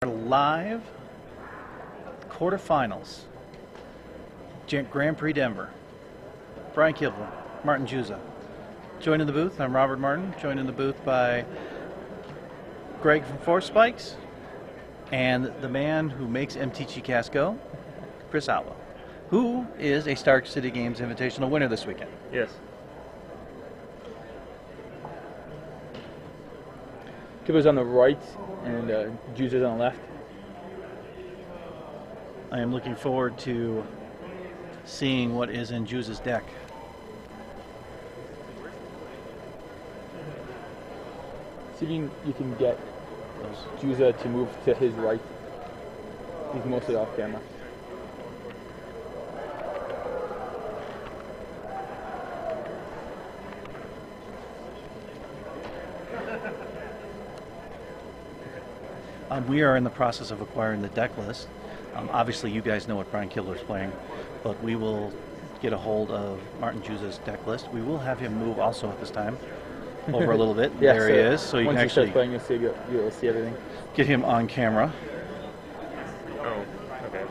Live quarterfinals, Grand Prix Denver. Brian Kibler, Martin Juza. Joined in the booth, I'm Robert Martin, joined in the booth by Greg from Force Spikes and the man who makes MTG Cast go, Chris Alba, who is a Stark City Games Invitational winner this weekend. Yes. Kibler's on the right and Juza's on the left. I am looking forward to seeing what is in Juza's deck. See if you can get Juza to move to his right. He's mostly off camera. We are in the process of acquiring the deck list. Obviously, you guys know what Brian Kibler is playing, but we will get a hold of Martin Juza's deck list. We will have him move also at this time over a little bit. Yeah, there he is. So you can actually playing, you'll see everything. Get him on camera. Oh, okay.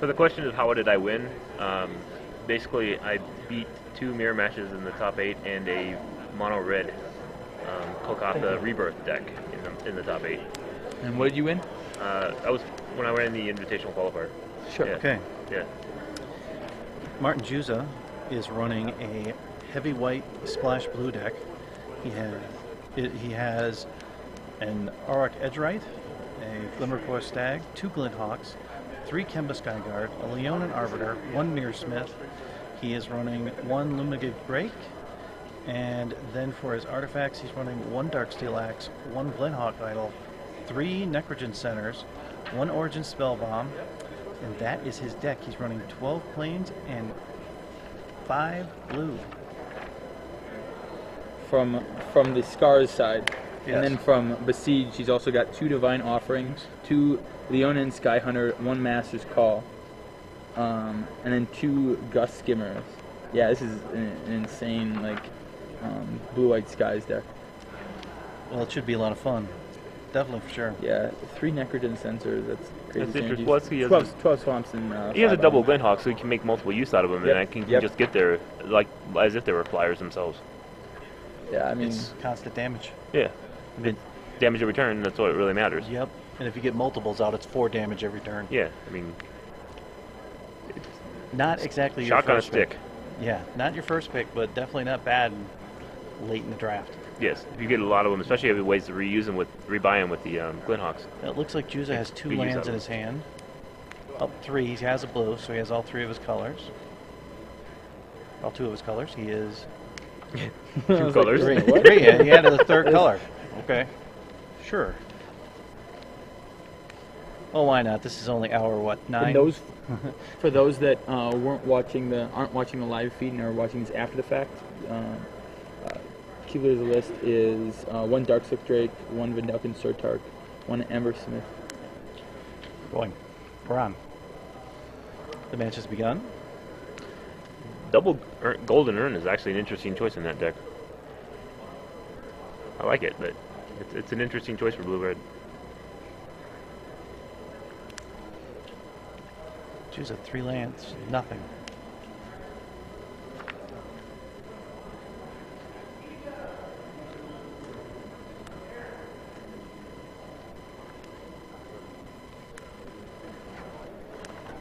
So the question is, how did I win? Basically, I beat 2 mirror matches in the top 8 and a mono red Kolkata Rebirth deck in the top 8. And what did you win? That was when I ran the Invitational Qualifier. Sure. Yeah. Okay. Yeah. Martin Juza is running a heavy white splash blue deck. He has an Auroch Edgerite, a Glimmercore Stag, 2 Glinthawks, 3 Kemba Skyguard, a Leonin Arbiter, 1 Mirrorsmith. He is running 1 Lumigig Break, and then for his artifacts, he's running 1 Darksteel Axe, 1 Glinthawk Idol, 3 Necrogen Centers, 1 Origin Spellbomb, and that is his deck. He's running 12 planes and 5 blue. From the Scars side. Yes. And then from Besiege, he's also got 2 Divine Offerings, 2 Leonin Skyhunter, 1 Master's Call, and then 2 Gust Skimmers. Yeah, this is an insane, blue-white Skies deck. Well, it should be a lot of fun. Definitely, for sure. Yeah, 3 Necrogen Sensors, that's crazy. That's interesting. Plus, he has 12 Swamps and he has a 5 double Islands. Glinthawk, so he can make multiple use out of them, Yep. and I can Yep. just get there as if they were flyers themselves. Yeah, I mean, It's constant damage. Yeah. It's damage every turn, that's what really matters. Yep. And if you get multiples out, it's 4 damage every turn. Yeah, I mean, Not exactly your shotgun a first stick. pick. Yeah, not your first pick, but definitely not bad late in the draft. Yes, if you get a lot of them, especially if you have ways to reuse them rebuy them with the Glinthawks. It looks like Juza has 2 Good use out lands of in it. his hand. Oh, 3. He has a blue, so he has all 3 of his colors. All 2 of his colors. He is 2 colors. Green. What? Green. Yeah, he added a 3rd color. Okay, sure. Oh, why not? This is only hour 9. And those, for those that aren't watching the live feed and are watching this after the fact, Kibler's list is 1 Darkslick Drake, 1 Vendelkin Surtark, 1 Embersmith. Going. We're on. The match has begun. Double Golden Urn is actually an interesting choice in that deck. I like it, but it's an interesting choice for blue-red. Juza 3 lands, nothing.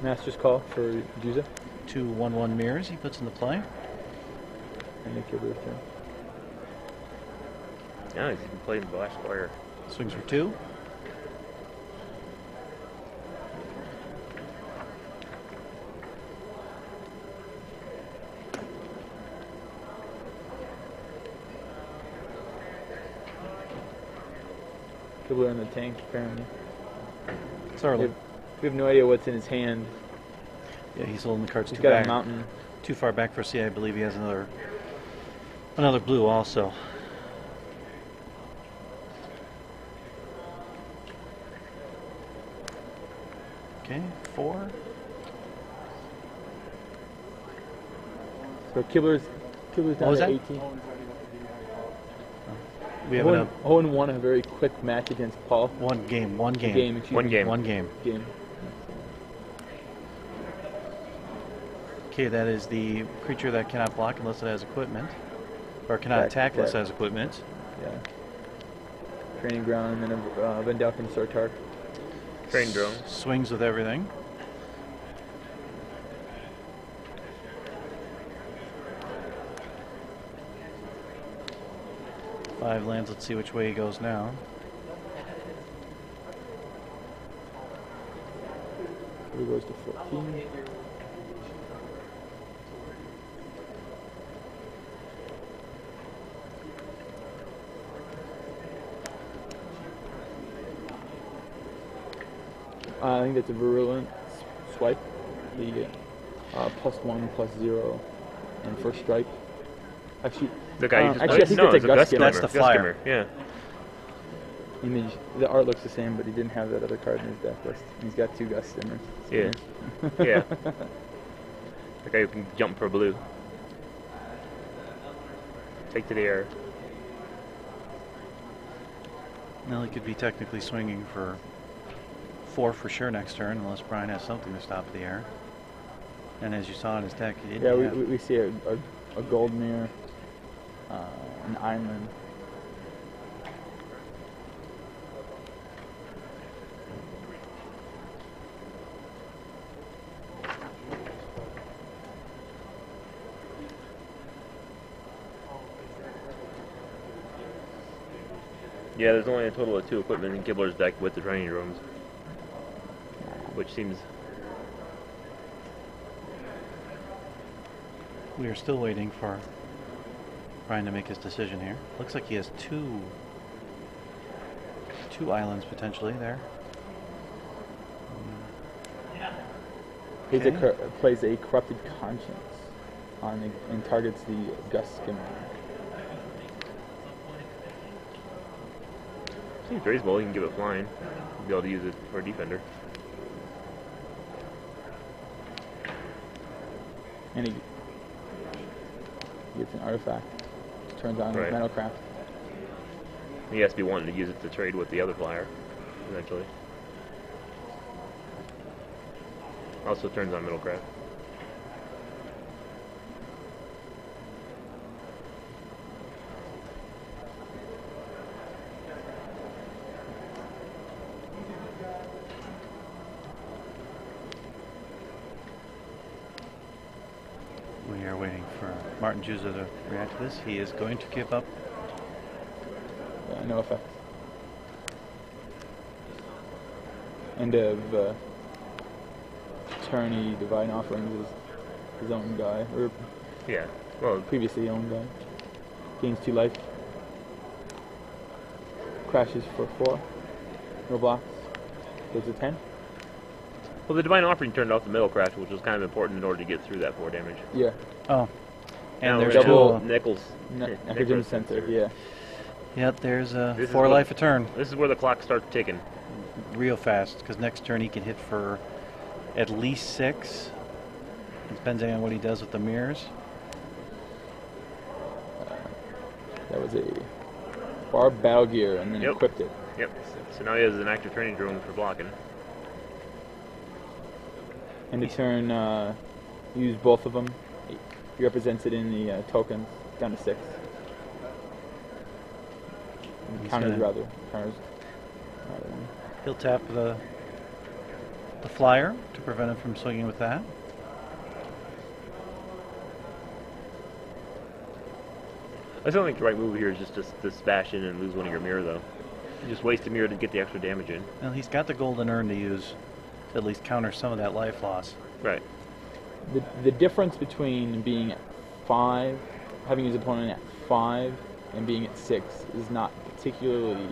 Master's Call for Juza 2 1/1 mirrors he puts into play. and the Kibler's turn. Yeah, he's even playing Black Squire. Swings for 2. Kibler in the tank, apparently. It's early. We have no idea what's in his hand. Yeah, he's holding the cards He's too got back. a mountain. Too far back for C. I believe he has another blue also. Okay, 4. So Kibler's What down was to that? 18. We have enough. Owen won a very quick match against Paul. One game. Excuse One me. game. One game. Game. Okay, that is the creature that cannot block unless it has equipment, or cannot attack unless it has equipment. Yeah. Training ground and then a Vendalken Sartark. Train drone. Swings with everything. Five lands. Let's see which way he goes now. He goes to 14. I think that's a virulent swipe. You get +1/+0 and first strike. Actually, The guy you just actually, I think no, it's a it's Gust Skimmer. That's the Gust flyer. Skimmer, yeah. Image. The art looks the same, but he didn't have that other card in his deck list. He's got 2 Gust Skimmers. Yeah. Yeah. The guy who can jump for blue. Take to the air. Now he could be technically swinging for 4 for sure next turn, unless Brian has something to stop the air. And as you saw in his deck, he didn't Yeah, have. we see a gold mirror, an island. Yeah, there's only a total of 2 equipment in Kibler's deck with the training drones. Which seems... We are still waiting for Brian to make his decision here. Looks like he has two islands potentially there. Okay. Plays a corrupted conscience and targets the Gust Skimmer. Seems reasonable, you can give it flying. You'll be able to use it for a defender. And he gets an artifact. Turns on Right. Metalcraft. He has to be wanting to use it to trade with the other flyer, eventually. Also turns on Middlecraft. We are waiting for Martin Juza to react to this. He is going to give up. No effect. End of Attorney Divine Offerings is his own guy, or Yeah, well, previously owned guy. Gains 2 life. Crashes for 4. No blocks. Goes to 10. well, the Divine Offering turned off the middle crash, which was kind of important in order to get through that 4 damage. Yeah. Oh, and Now there's we're gonna double- have Nichols. Necrogen Center, yeah. Yep, there's a This is 4 what- life a turn, This is where the clock starts ticking. real fast. Because next turn he can hit for at least 6, depending on what he does with the mirrors. That was a Barb Battle Gear and then Yep. equipped it. Yep. So now he has an active training drone for blocking. And to turn, use both of them. He represents it in the tokens, down to 6. And He's counters gonna- rather. Counters. He'll tap the flyer to prevent him from swinging with that. I still think the right move here is just to bash in and lose one of your mirror, though. You just waste a mirror to get the extra damage in. Well, he's got the golden urn to use to at least counter some of that life loss. Right. The difference between being at 5, having his opponent at 5, and being at 6 is not particularly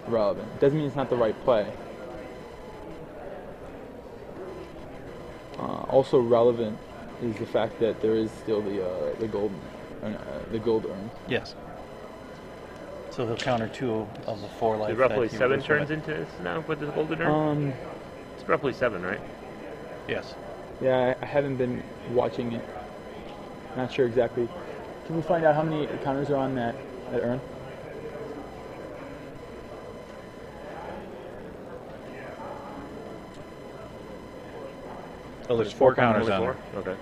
relevant. It doesn't mean it's not the right play. Also relevant is the fact that there is still the gold urn. Yes. So he'll counter 2 of the 4 life. So roughly that he 7 loses from turns it. into this now with the golden urn? It's roughly 7, right? Yes. Yeah, I haven't been watching it. Not sure exactly. Can we find out how many counters are on that at Earn. Oh, there's four counters Only on four? it. Okay.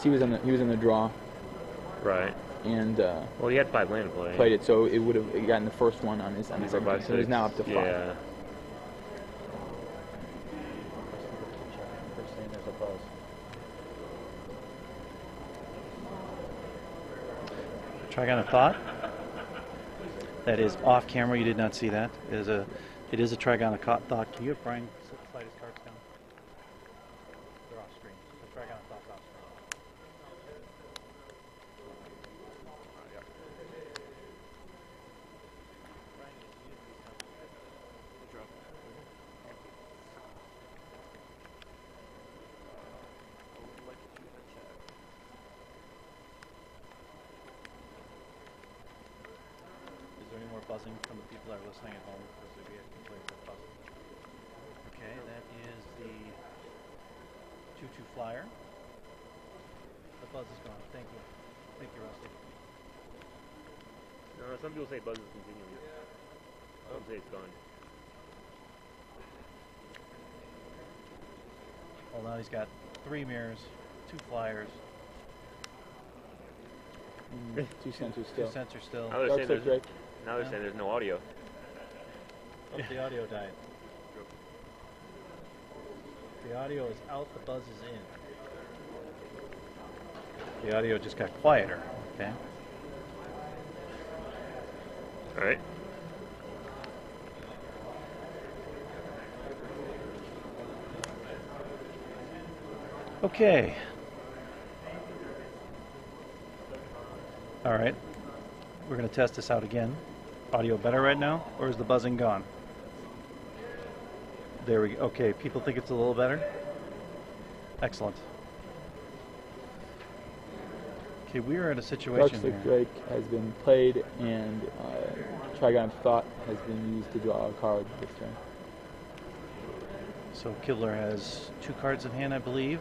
He was in the draw, Right. and Well, he had 5 land to play. played it, so it would have gotten the first one on his 4, 17. 5, So he's 6. now up to 5. Yeah. Trigon of Thought. That is off camera. You did not see that. It is a Trigon of Thought. Can you have Brian slide his cards down? They're off screen. The Trigon of Thought's off screen. Is there any more buzzing from the people that are listening at home? Because we have complaints of buzzing. Okay, that is the 2-2 flyer. The buzz is gone. Thank you. Thank you, Rusty. No, some people say buzz is continuing. Some say it's gone. Well, now he's got 3 mirrors, 2 flyers, 2 sensors 2 still. sensors still. Now they're Dark saying Side Drake. there's no audio. Oh, the audio died. The audio is out, the buzz is in. The audio just got quieter, okay? All right. Okay. All right. We're going to test this out again. Audio better right now, or is the buzzing gone? There we go. Okay, people think it's a little better? Excellent. Okay, we are in a Dark situation Side here. Drake has been played, and Trigon of Thought has been used to draw a card this turn. So Kibler has 2 cards in hand, I believe.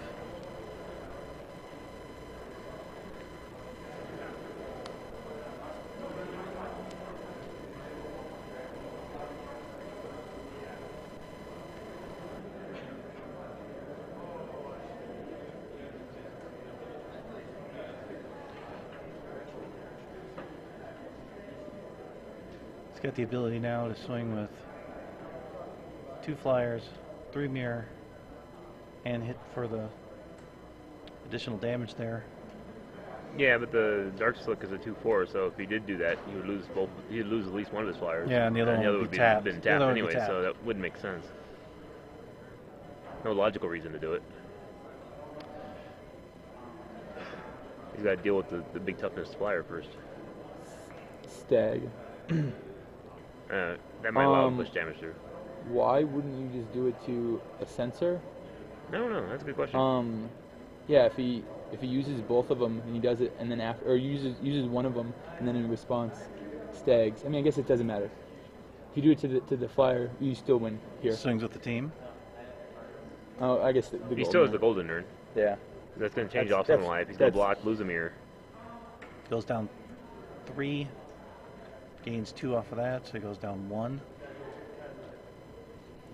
He's got the ability now to swing with 2 flyers, 3 mirror, and hit for the additional damage there. Yeah, but the Dark Slick is a 2/4, so if he did do that, he would lose both. He'd lose at least one of his flyers. Yeah, and the other one would would be tapped. been The other tapped one would be anyway, so tapped. that wouldn't make sense. No logical reason to do it. He's got to deal with the big toughness flyer first. Stag. That might allow him to push damage through. Why wouldn't you just do it to a sensor? No, that's a good question. Yeah, if he uses both of them and he does it, and then after, or uses one of them and then in response, stags. I mean, I guess it doesn't matter. If you do it to the flyer, you still win here. Swings with the team. Oh, I guess the He golden still has one. the golden urn. Yeah. That's going to change That's- off some that's- life. He's going to that's- block, lose a mirror. Goes down 3, gains 2 off of that, so he goes down 1.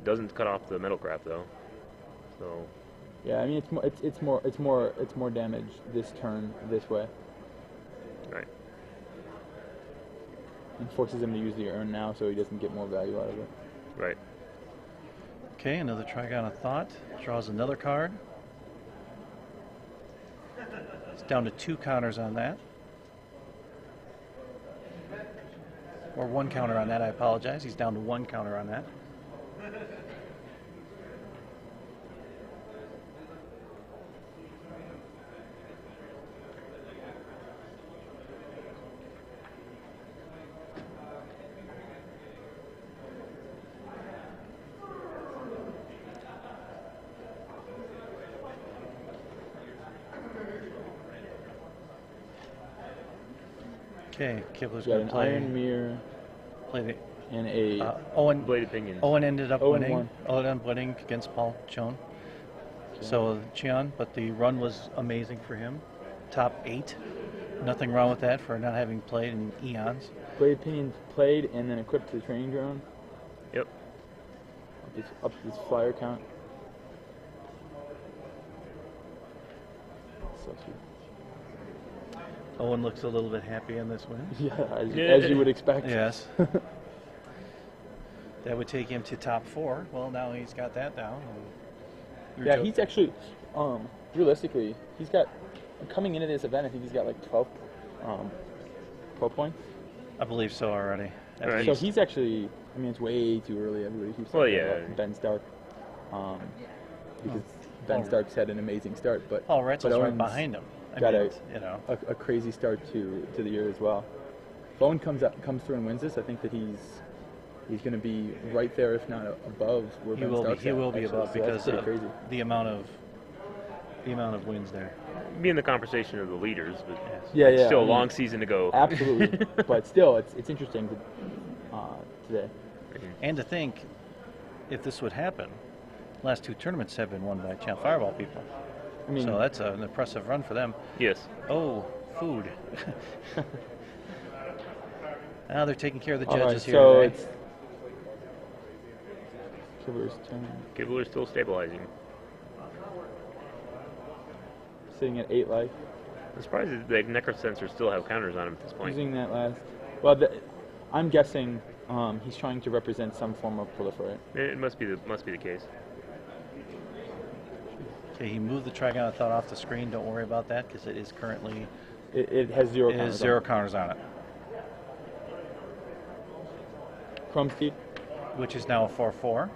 Doesn't cut off the metal crap though. So Yeah, I mean it's more damage this turn this way. right. And forces him to use the urn now so he doesn't get more value out of it. Right. Okay, another Trigon of Thought. Draws another card. It's down to 2 counters on that. Or 1 counter on that, I apologize. He's down to 1 counter on that. Okay, Kibler's You got going an to play, iron mirror play the and a Owen. Blade opinions. Owen ended up 0-1. winning. Owen ended up winning against Paul Chon. So Cheon, but the run was amazing for him. Top 8 Nothing wrong with that for not having played in eons. Blade pinions played and then equipped to the training drone. Yep. Up this flyer count. So sweet. Owen looks a little bit happy in this win. Yeah, as you would expect. Yes. That would take him to top 4. Well, now he's got that down. And Yeah, he's actually, realistically, he's got, coming into this event, I think he's got like 12 points. I believe so already. At Right. So least. he's actually, I mean, it's way too early. Everybody keeps Well, talking yeah. about Ben Stark. Because Ben Stark's had an amazing start, but Paul Retzel's right Owen's behind him. I got mean, a, a crazy start to the year as well. If Owen comes through and wins this, I think that he's going to be right there, if not above where he Ben will be. Stark's He at, will be actually. above So that's because pretty of crazy. the amount of wins there. Be in the conversation of the leaders, but Yeah, it's yeah. still I a mean, long season to go. Absolutely, but still, it's interesting today. And to think, if this would happen, last 2 tournaments have been won by Channel Fireball people. I mean, So that's an impressive run for them. Yes. Oh, food. Now they're taking care of the all right, judges here. so Today. it's Kibler's turn, Kibler's still stabilizing. sitting at 8 life. I'm surprised that the necro sensors still have counters on him at this point. Using that last. Well, I'm guessing he's trying to represent some form of proliferate. It must be the case. Okay, he moved the Trigon thought off the screen. Don't worry about that because it is currently It has 0 it counters. is 0 counters on it, Chrome Steed. which is now a 4/4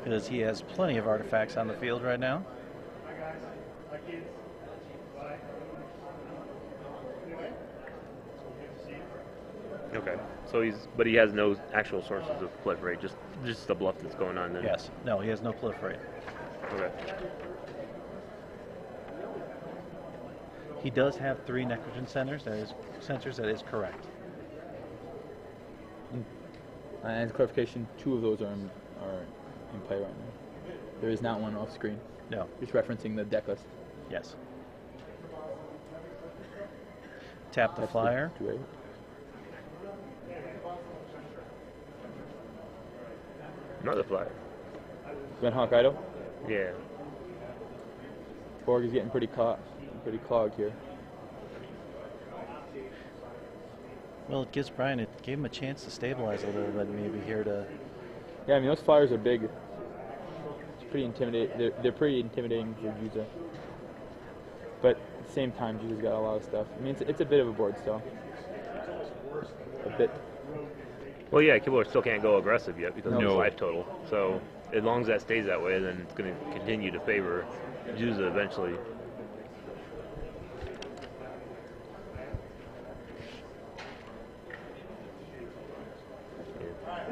because he has plenty of artifacts on the field right now. Okay. So he has no actual sources of proliferate, just the bluff that's going on then. Yes. No, he has no proliferate. Okay. He does have 3 necrogen centers. That is correct. And as clarification, 2 of those are in play right now. There is not one off screen. No. Just referencing the deck list. Yes. Tap the That's flyer. 2-8. Another flyer. Ben Hawk idle. Yeah. Borg is getting pretty clogged here. Well, it gave him a chance to stabilize a little bit, maybe here to. Yeah, I mean those flyers are big. It's pretty intimidating. They're pretty intimidating for Juza. But at the same time, Juza's got a lot of stuff. I mean, it's a bit of a board still. A bit. Well, yeah, Kibler still can't go aggressive yet because of his No. life total. So as long as that stays that way, then it's going to continue to favor Juza eventually.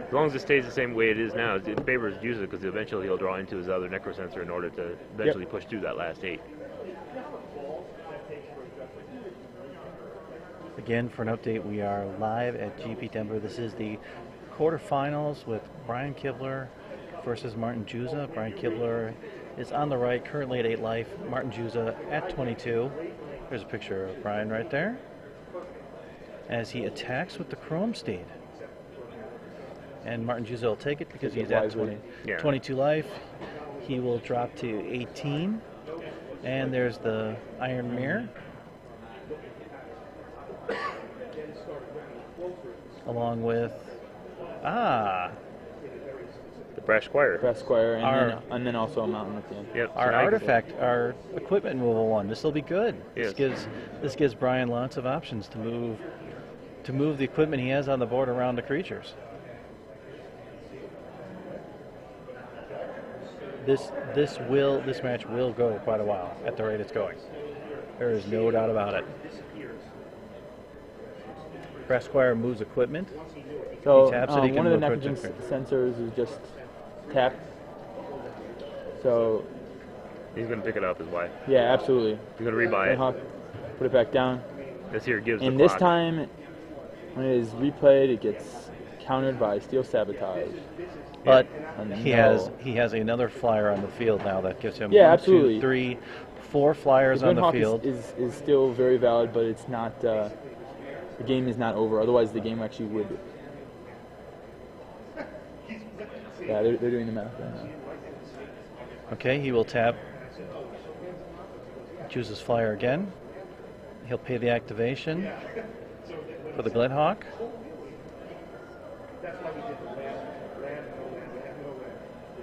As long as it stays the same way it is now, it favors Juza because eventually he'll draw into his other necrosensor in order to eventually push through that last 8. Again, for an update, we are live at GP Denver. This is the quarterfinals with Brian Kibler versus Martin Juza. Brian Kibler is on the right, currently at 8 life. Martin Juza at 22. There's a picture of Brian right there as he attacks with the Chrome Steed. And Martin Juza will take it because he's at 22 life. He will drop to 18. And there's the Iron Mirror. Along with The Brash Squire. Brass Squire, and then also a mountain at the end. Yep. our so now you can- artifact, our equipment removal one. This will be good. Yes. This gives Brian lots of options to move the equipment he has on the board around the creatures. This match will go quite a while at the rate it's going. There is no doubt about it. Brass Squire moves equipment. So He taps it, he can one of the move nitrogen quick. sensors is just tapped. So He's going to pick it up, is why. yeah, absolutely. He's going to rebuy Ben it. Hawk, put it back down. This here gives And the this clock. time, when it is replayed, it gets countered by Steel Sabotage. But And he no. has another flyer on the field now that gives him Yeah, 1, 2, absolutely. 3, 4 flyers on the Glenhawk field. is still very valid, but it's not. The game is not over. Otherwise, the game actually would. Yeah, they're doing the math right now. Okay, he will tap Juza's flyer again. He'll pay the activation for the Glenhawk.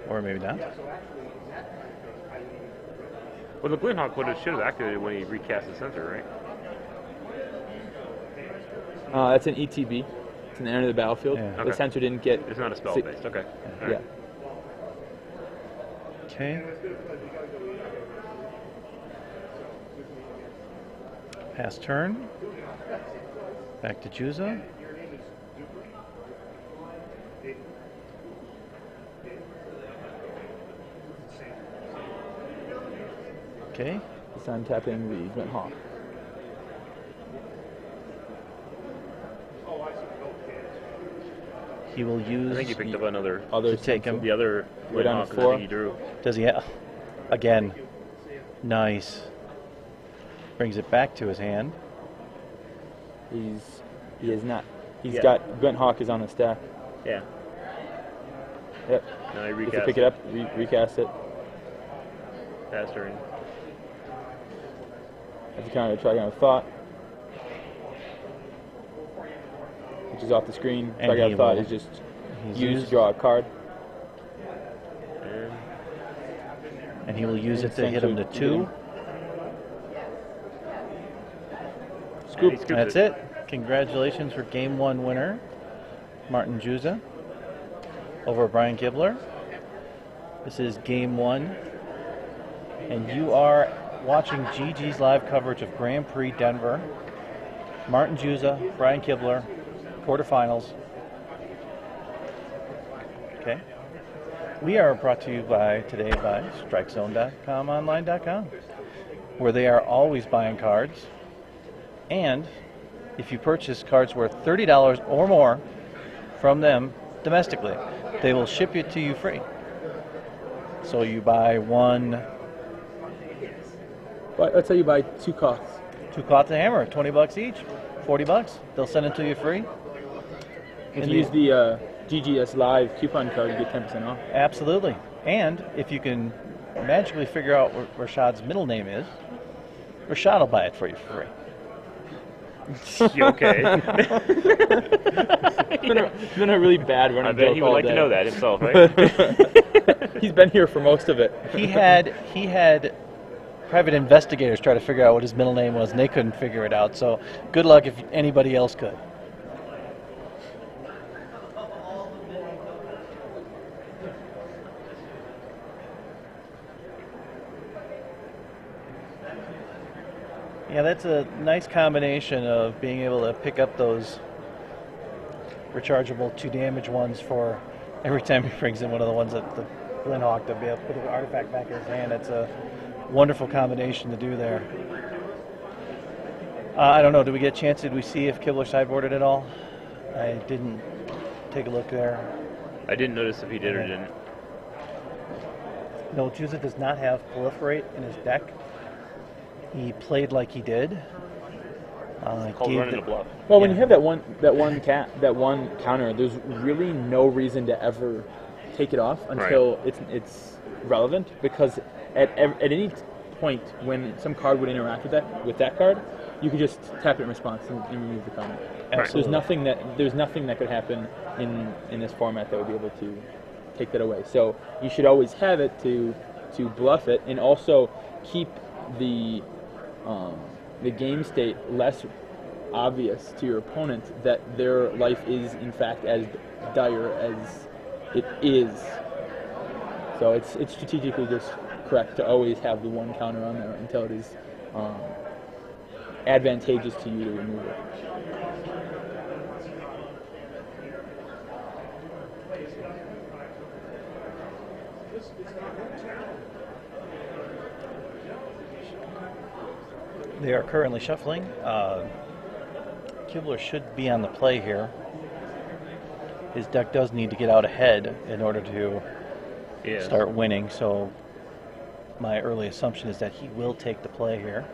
Or maybe not. Well, the Glenhawk should have activated when he recast the sensor, right? That's an ETB. It's an enter the battlefield. Yeah. The Okay. sensor didn't get. It's not a spell based. Okay. All Yeah. right. Okay. Pass turn. Back to Juza. Okay. This time tapping the Glenhawk. He will use. I think he picked up another. Other To take him. The other We're down Glenhawk to that I 4. think he drew. Does he have? Again. Nice. Brings it back to his hand. He is not. He's Yeah. got Glenhawk is on the stack. Yeah. Yep. Now he If you recast. pick it up, recast it. Pass turn. That's kind of a trigon of thought, which is off the screen. And Trigon he of thought will- is just He's used to used, draw a card. and he will use and it to hit him to censor- 2. Scoop. He scoops That's it. Congratulations for Game 1 winner, Martin Juza, over Brian Kibler. This is Game 1, and you are watching GG's live coverage of Grand Prix Denver. Martin Juza, Brian Kibler, quarterfinals. Okay. We are brought to you today by StrikeZone.com, where they are always buying cards. And if you purchase cards worth $30 or more from them domestically, they will ship it to you free. So you buy one, But let's say you buy 2 costs. 2 cloths of hammer, $20 each, $40. They'll send it to you free. If And you use the GGS Live coupon code, you get 10% off. Absolutely. And if you can magically figure out what Rashad's middle name is, Rashad will buy it for you for free. You okay? It's been a really bad running I bet joke he would all like day. to know that himself, right? He's been here for most of it. He had private investigators try to figure out what his middle name was, and they couldn't figure it out. So good luck if anybody else could. Yeah, that's a nice combination of being able to pick up those rechargeable 2 damage ones for every time he brings in one of the ones that the Glenhawk to be able to put the artifact back in his hand. It's a wonderful combination to do there. I don't know, did we get a chance? Did we see if Kibler sideboarded at all? I didn't take a look there. I didn't notice if he did or didn't. No, Juza does not have Proliferate in his deck. He played like he did. Called Gave running the- a bluff. Well, when Yeah. you have that one counter, there's really no reason to ever take it off until it's relevant, because at any point when some card would interact with that card, you could just tap it in response and remove the comment. Absolutely. There's nothing that could happen in this format that would be able to take that away. So you should always have it to bluff it, and also keep the game state less obvious to your opponent that their life is in fact as dire as it is. So it's strategically just correct to always have the one counter on there until it is advantageous to you to remove it. They are currently shuffling. Kibler should be on the play here. His deck does need to get out ahead in order to Yeah. start winning, so my early assumption is that he will take the play here.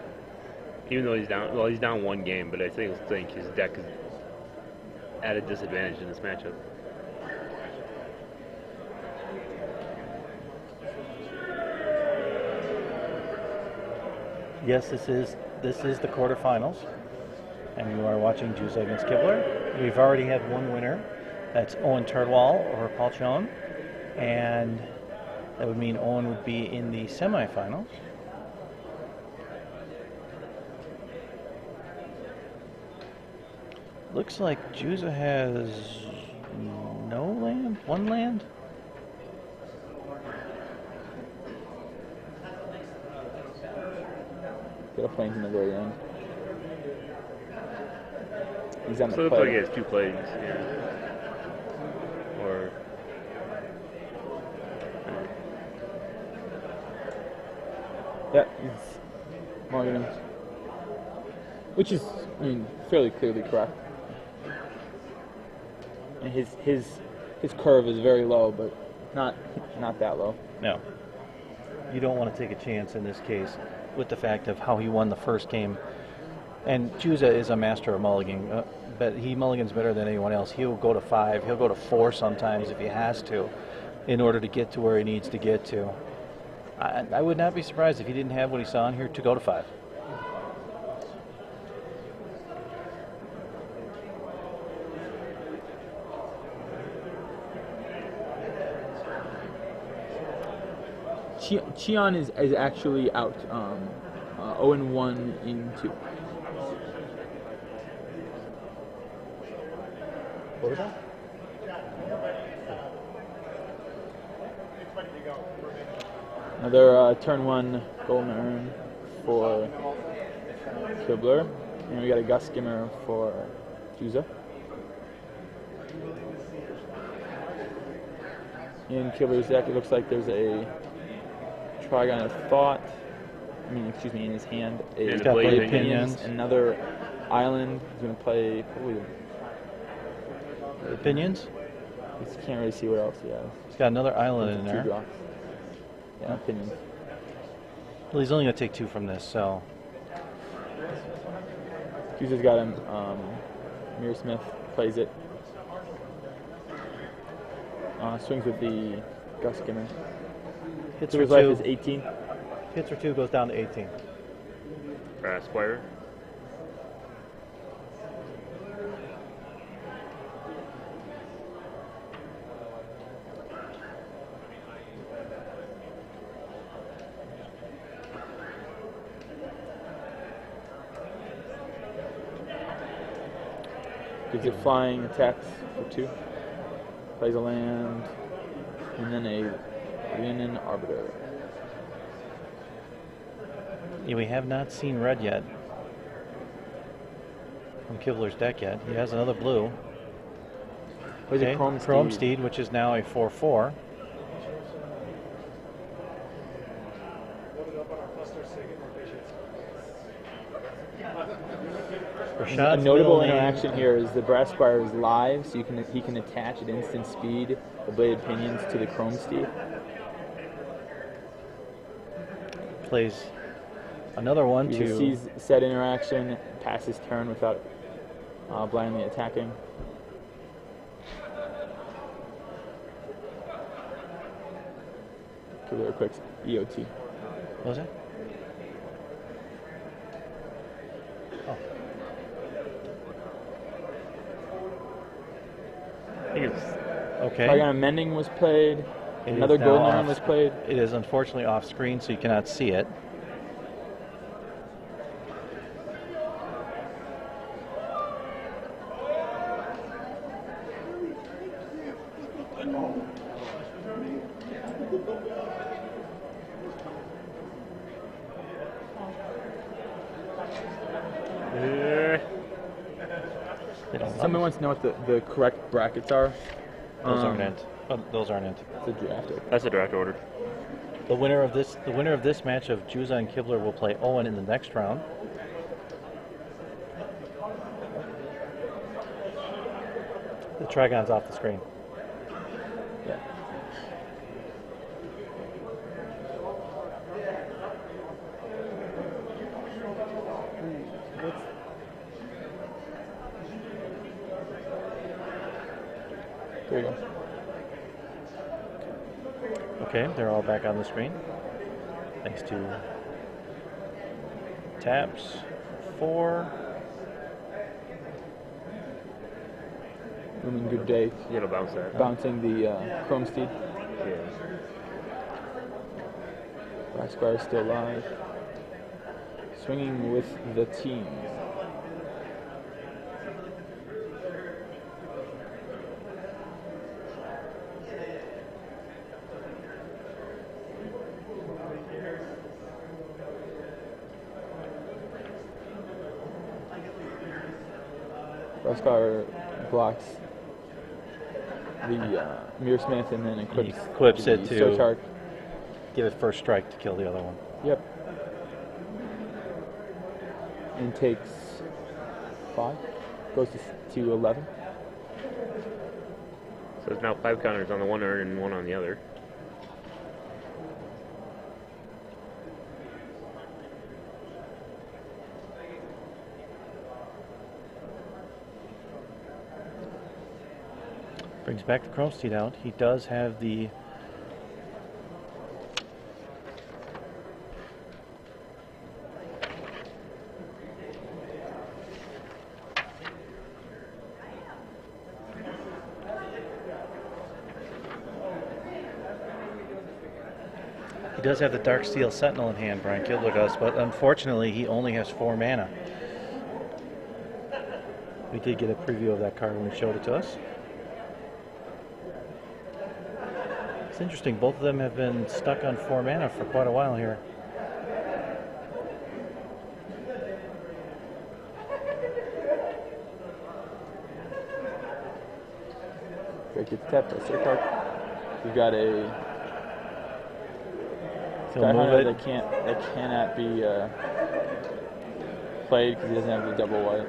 Even though he's down, well, he's down one game, but I still think his deck is at a disadvantage in this matchup. Yes, this is the quarterfinals, and you are watching Juza against Kibler. We've already had one winner. That's Owen Turdwall over Paul Chon, and that would mean Owen would be in the semifinals. Looks like Juza has no land, one land. Got a planes in the very end. He's on the So it looks play. like he has 2 plays, yeah. Or Yeah, he's Morgan. Which is, I mean, fairly clearly correct. And his curve is very low, but not that low. No. You don't want to take a chance in this case with the fact of how he won the first game. And Juza is a master of mulliganing, but he mulligans better than anyone else. He'll go to 5, he'll go to 4 sometimes if he has to, in order to get to where he needs to get to. I would not be surprised if he didn't have what he saw in here to go to 5. Cheon is actually out. 0-1 in 2. What was that? Another turn 1 golden urn for Kibler. And we got a Gus Skimmer for Juza. In Kibler's deck, it looks like there's a Trigon of Thought. In his hand, And a the Blade Blade of Opinions, Opinions. another island. He's going to play probably. Opinions? I can't really see what else he has. He's got another island in 2 there. drops. Yeah, Opinions. Well, he's only going to take 2 from this, so Juza's got him. Mirror Smith plays it. Swings with the Gus Skimmer. hits So for his life 2. is 18. Hits for 2 goes down to 18. Squire. Gives it flying attacks for 2. Plays a land. And then a Leonin Arbiter. Yeah, we have not seen red yet from Kibler's deck yet. He has another blue. Plays a Chrome Chrome Steed. Steed, which is now a 4/4. A Rashad's notable middle name- interaction here is the Brass Squire is live, so he can attach at instant speed the Blade Opinions to the Chrome Steed. Plays another one He to sees said interaction, passes turn without blindly attacking. Give it a quick EOT. what was it? Oh, I think it's okay. Trigon Mending was played. It is Another now Golden off- Urn was played. It is unfortunately off screen, so you cannot see it. They don't Somebody love wants to know what the correct brackets are. it. Those aren't it. Those aren't it. It's a draft. that's a direct order. The winner of this match of Juza and Kibler will play Owen in the next round. The Trigon's off the screen. Yeah. Okay, they're all back on the screen. Thanks to taps, 4. Doing good day. You gotta bounce that. Bouncing the Chrome Steed. Yeah. Rascar is still live. Swinging with the team. Rascar blocks the Mir Smith and then Equips it the to Surcharge. give it first strike to kill the other one. Yep. And takes 5. Goes to 11. So there's now 5 counters on the one urn and 1 on the other. Brings back the Chrome Steed out. He does have the Dark Steel Sentinel in hand, Brian Kibler does, but unfortunately he only has 4 mana. We did get a preview of that card when he showed it to us. It's interesting, both of them have been stuck on 4 mana for quite a while here. Great, gets tapped by Surcharge. We've got a He'll move it. that cannot be played because he doesn't have the double white.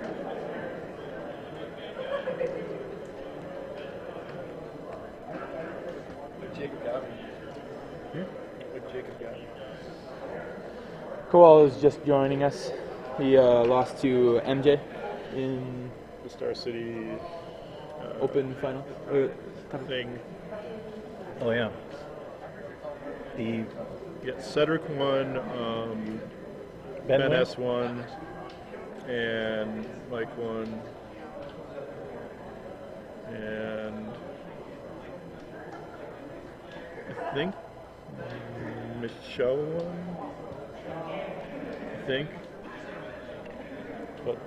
Koala is just joining us. He lost to MJ in The Star City Open final thing. Oh yeah. The Yeah, Cedric won, Ben Ben win? S won, and Mike won, and I think Michelle won. I think. But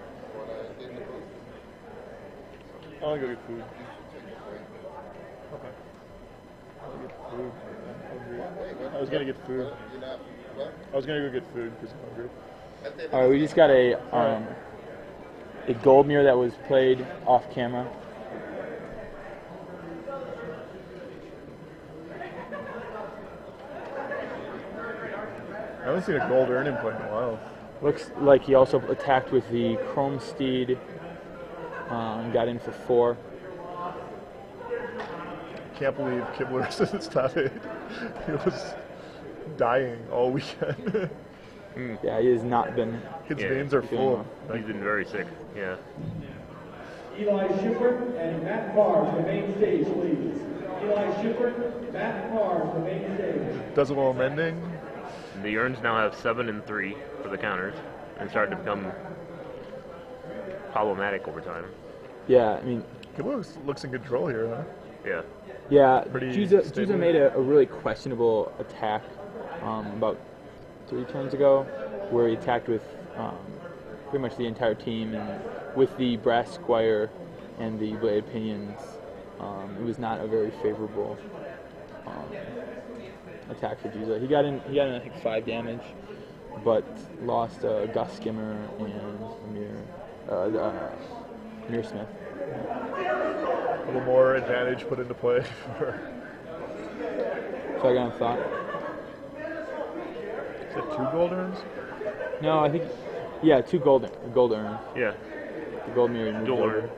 I'll go get food. Okay. I'll get food. I'm hungry. I was gonna get food. I was gonna go get food because I'm hungry. All right, we just got a gold mirror that was played off camera. I haven't seen a gold urn in play in a while. Looks like he also attacked with the Chrome Steed. Got in for 4. Can't believe Kibler is in his top 8. He was dying all weekend. Yeah, he has not been. His Yeah. veins are full. He's been very sick. Yeah. Eli Schubert and Matt Barr to the main stage, please. Eli Schubert, Matt Barr to the main stage. Does a little mending. The urns now have 7 and 3 for the counters, and starting to become problematic over time. Yeah, I mean, Kibler looks in control here, huh? Yeah. yeah. Pretty Juza stable. made a really questionable attack about 3 turns ago, where he attacked with pretty much the entire team, and with the brass squire and the blade pinions, it was not a very favorable attack for Juza. He got in I think 5 damage, but lost Gus Skimmer and Mir Smith. A little more advantage put into play for. So I got a thought. Is it 2 gold urns? No, I think 2 gold urns. Yeah. The gold mirror moved Dual over. urn.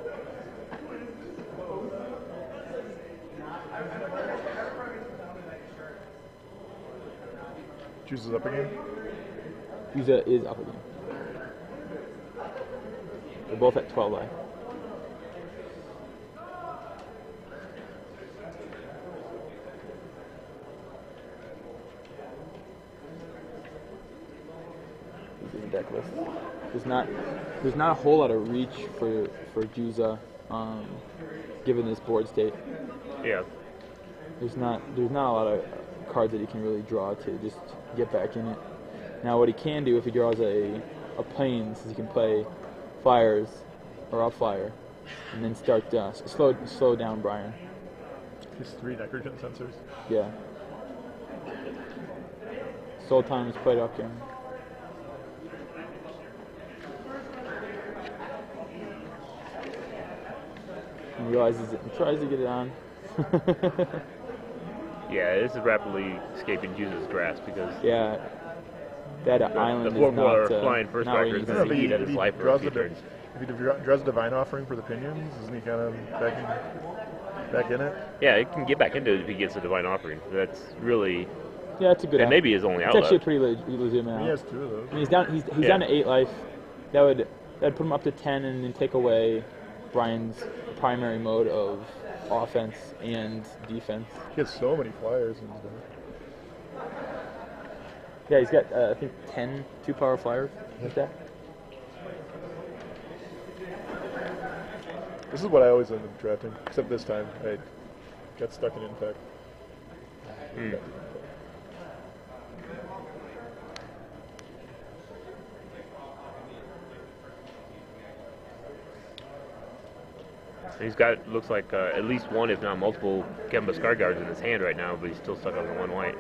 Juice is up again. Juza is up again. They're both at 12 life. in the deck list. There's not a whole lot of reach for Juza, given this board state. Yeah. There's not a lot of cards that he can really draw to just get back in it. Now, what he can do if he draws a plains is he can play flyers or a flyer, and then start slow down Brian. He's 3 nitrogen sensors. Yeah. Sultan is played up here. He realizes it and tries to get it on. Yeah, this is rapidly escaping Juza's grasp because Yeah. That island the is 4/4 not flying first not what he striker is needs going to to see. eat at his life for a few turns. If he draws a divine offering for the pinions, isn't he kind of back in it? Yeah, he can get back into it if he gets a divine offering. That's really, Yeah, it's a good and out. maybe his only It's outlet. actually a pretty legitimate He out. has 2 of those. I mean, he's down. He's Yeah. down to 8 life. That'd put him up to 10, and then take away Brian's primary mode of offense and defense. He has so many flyers in his deck. Yeah, he's got I think 10 2-power flyers like that. This is what I always end up drafting, except this time I got stuck in Infect. He's got, looks like at least one, if not multiple, Kemba Scar Guards in his hand right now, but he's still stuck on the 1 white.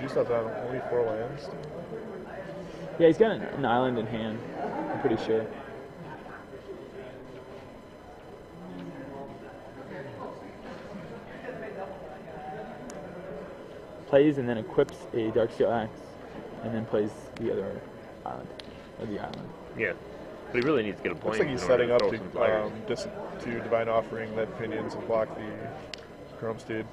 Juza's on only 4 lands. Yeah, he's got an island in hand. I'm pretty sure. Plays and then equips a Darksteel Axe, and then plays the other island, or the island. Yeah, but he really needs to get a Looks plane. like he's in order setting up throw some flyers. to divine offering lead pinions and block the Chrome Steed.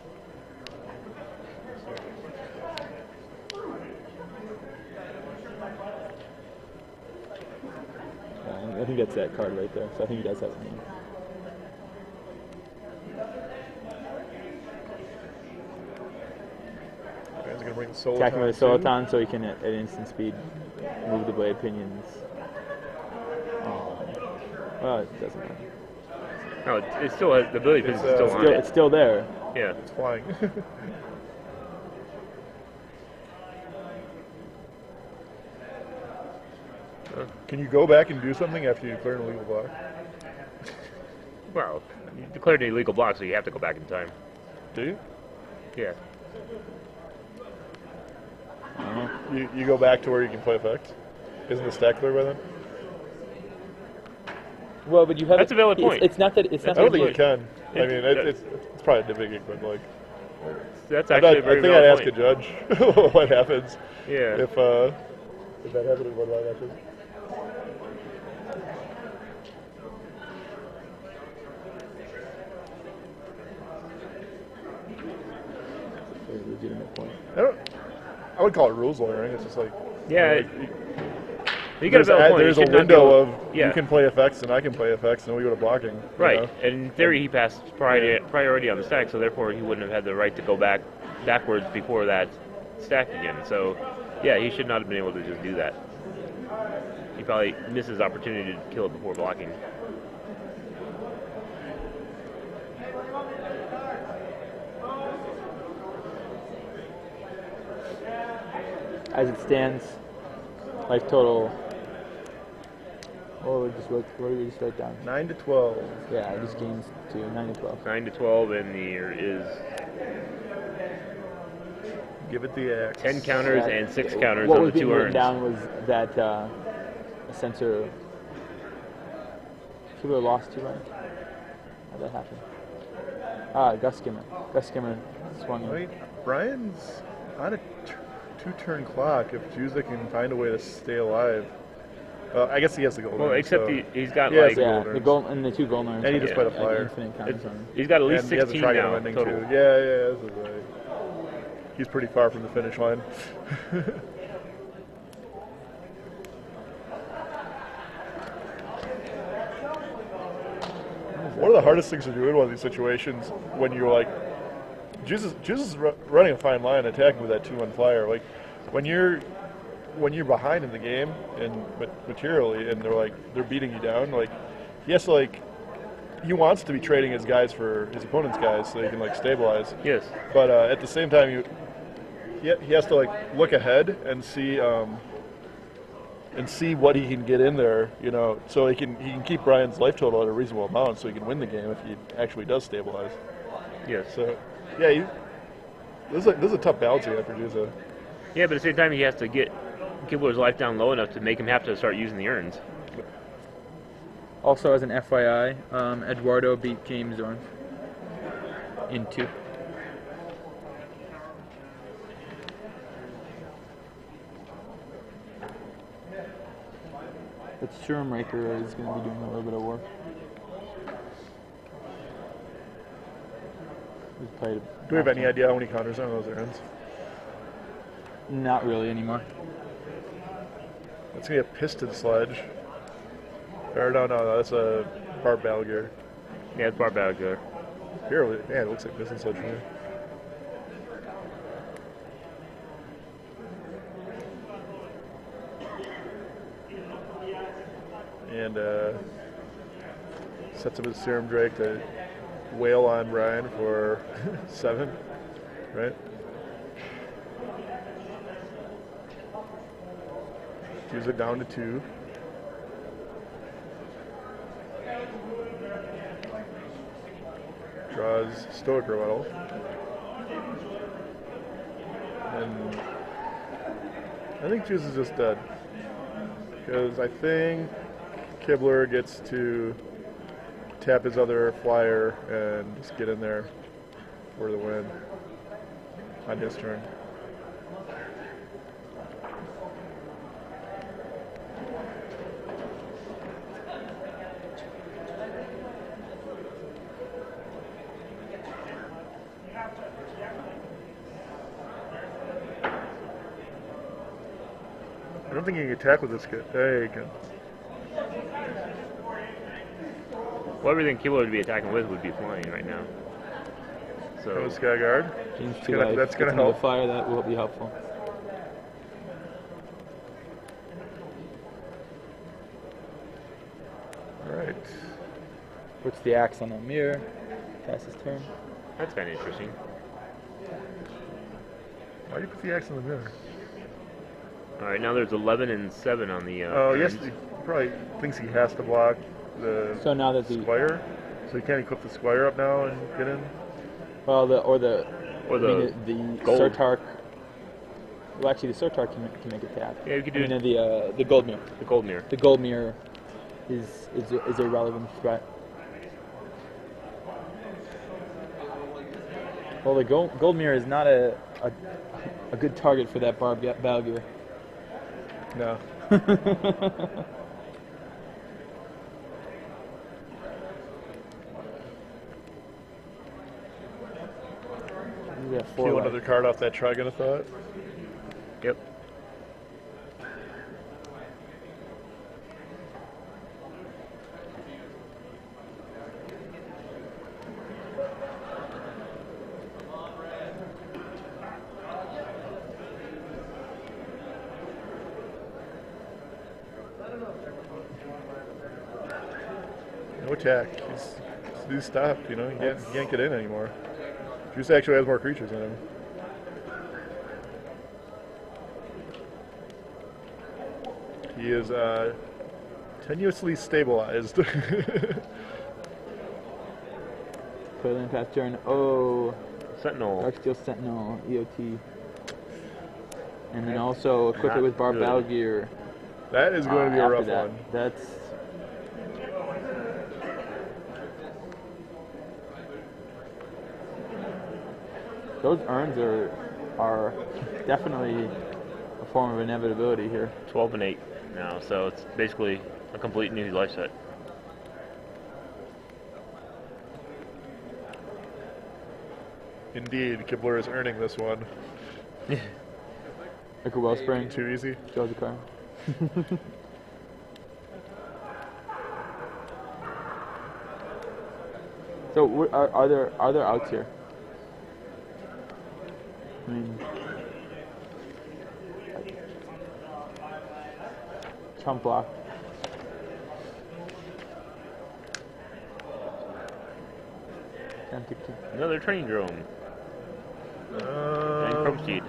I think that's that card right there. So I think he does have a name. Guys are gonna bring the Soul. Attacking with a Soliton so he can at instant speed move the blade pinions. Well, it doesn't matter. No, it still has, the ability pins is still on it. It's still there. Yeah. It's flying. Can you go back and do something after you clear an illegal block? Well, you declared an illegal block, so you have to go back in time. Do you? Yeah. You go back to where you can play effect? Isn't the stack clear by then? Well, but you have. That's a valid point. It's not that. It's not I don't that. think you can. I It- mean, it- it's probably divining, but like, That's I actually a very think I'd valid ask point. a judge what happens Yeah. if that happened in one line matches. Very legitimate point. I would call it rules lawyering. It's just like, Yeah, like, you got a valid point. there's He a should not be window able- of yeah. you can play effects and I can play effects and we go to blocking. you Right, know? and in theory he passed priority on the stack, so therefore he wouldn't have had the right to go backwards before that stack again. So, yeah, he should not have been able to just do that. He probably missed his opportunity to kill it before blocking. As it stands, life total. What did we just write down? 9 to 12. Yeah, just gains to 9 to 12. 9 to 12, and there is Give it the axe. 10 counters and 6 counters what on was the being 2 written urns. down was that a censor. Kibler lost 2 runs. How'd that happen? Gus Skimmer. Gus Skimmer swung in. Wait, Brian's on a 2-turn clock if Juza can find a way to stay alive. I guess he has the gold. Well, urn, except so. he's got Yeah, like so- Yeah, gold the urns. gold and the 2 gold urns. And he just played a have flyer. Infinite counters on him. he's got at least And he has a 16 trigon now ending total. too. Yeah, this is right. He's pretty far from the finish line. one of the hardest things to do in one of these situations when you're like, Juza's running a fine line attacking with that 2-1 flyer. Like, when you're behind in the game and materially, and they're beating you down, like, he has to, like, he wants to be trading his guys for his opponent's guys so he can, like, stabilize. Yes. But at the same time, he has to, like, look ahead and see what he can get in there, you know, so he can keep Brian's life total at a reasonable amount so he can win the game if he actually does stabilize. Yes. So, yeah, this is a tough balance here for Juza. Yeah, but at the same time, he has to get Kibler's life down low enough to make him have to start using the urns. Also, as an FYI, Eduardo beat James Zorn in 2. But Sturmraker is going to be doing a little bit of work. Do we have any idea how many counters on those errands? Not really anymore. That's going to be a piston sledge. Or no, that's a barbell gear. Yeah, it's barbell gear. Here, yeah, it looks like piston sledge from here. And sets up his Serum Drake to wail on Brian for 7, right? Use it down to 2. Draws Stoic Rebuttal. And I think Juza is just dead. Because I think Kibler gets to tap his other flyer and just get in there for the win on his turn. I don't think you can attack with this guy. There you go. Well, everything Kibler would be attacking with would be flying right now. So Sky Guard. James That's gonna help. The fire, that will be helpful. All right. Puts the axe on the mirror. Passes turn. that's kind of interesting. Why do you put the axe in the mirror? All right, now there's 11 and 7 on the. Oh, yes. ends. He probably thinks he has to block the So now that the Squire. So he can't equip the Squire up now and get in? well the Or the gold. Surtark. Well, actually, the Surtark can make a tap. Yeah, you could I do mean, the gold mirror. the gold mirror. The gold mirror is a relevant threat. Well, the gold mirror is not a good target for that Balgur. No. Peel another card off that Trigon of Thought. Yep. No attack. He's stopped, you know. He can't get in anymore. Juza actually has more creatures in him. He is tenuously stabilized. Put in past turn. Oh, Sentinel. Darksteel Sentinel, EOT. And then also equip it with Not good. Balgur. That is going to be a after rough that. one. That's those urns are definitely a form of inevitability here. 12 and 8 now, so it's basically a complete new life set. Indeed, Kibler is earning this one. Like a wellspring. Too easy. Draws a card. So are there outs here? I mean, chump block. Another training drone. And proceed.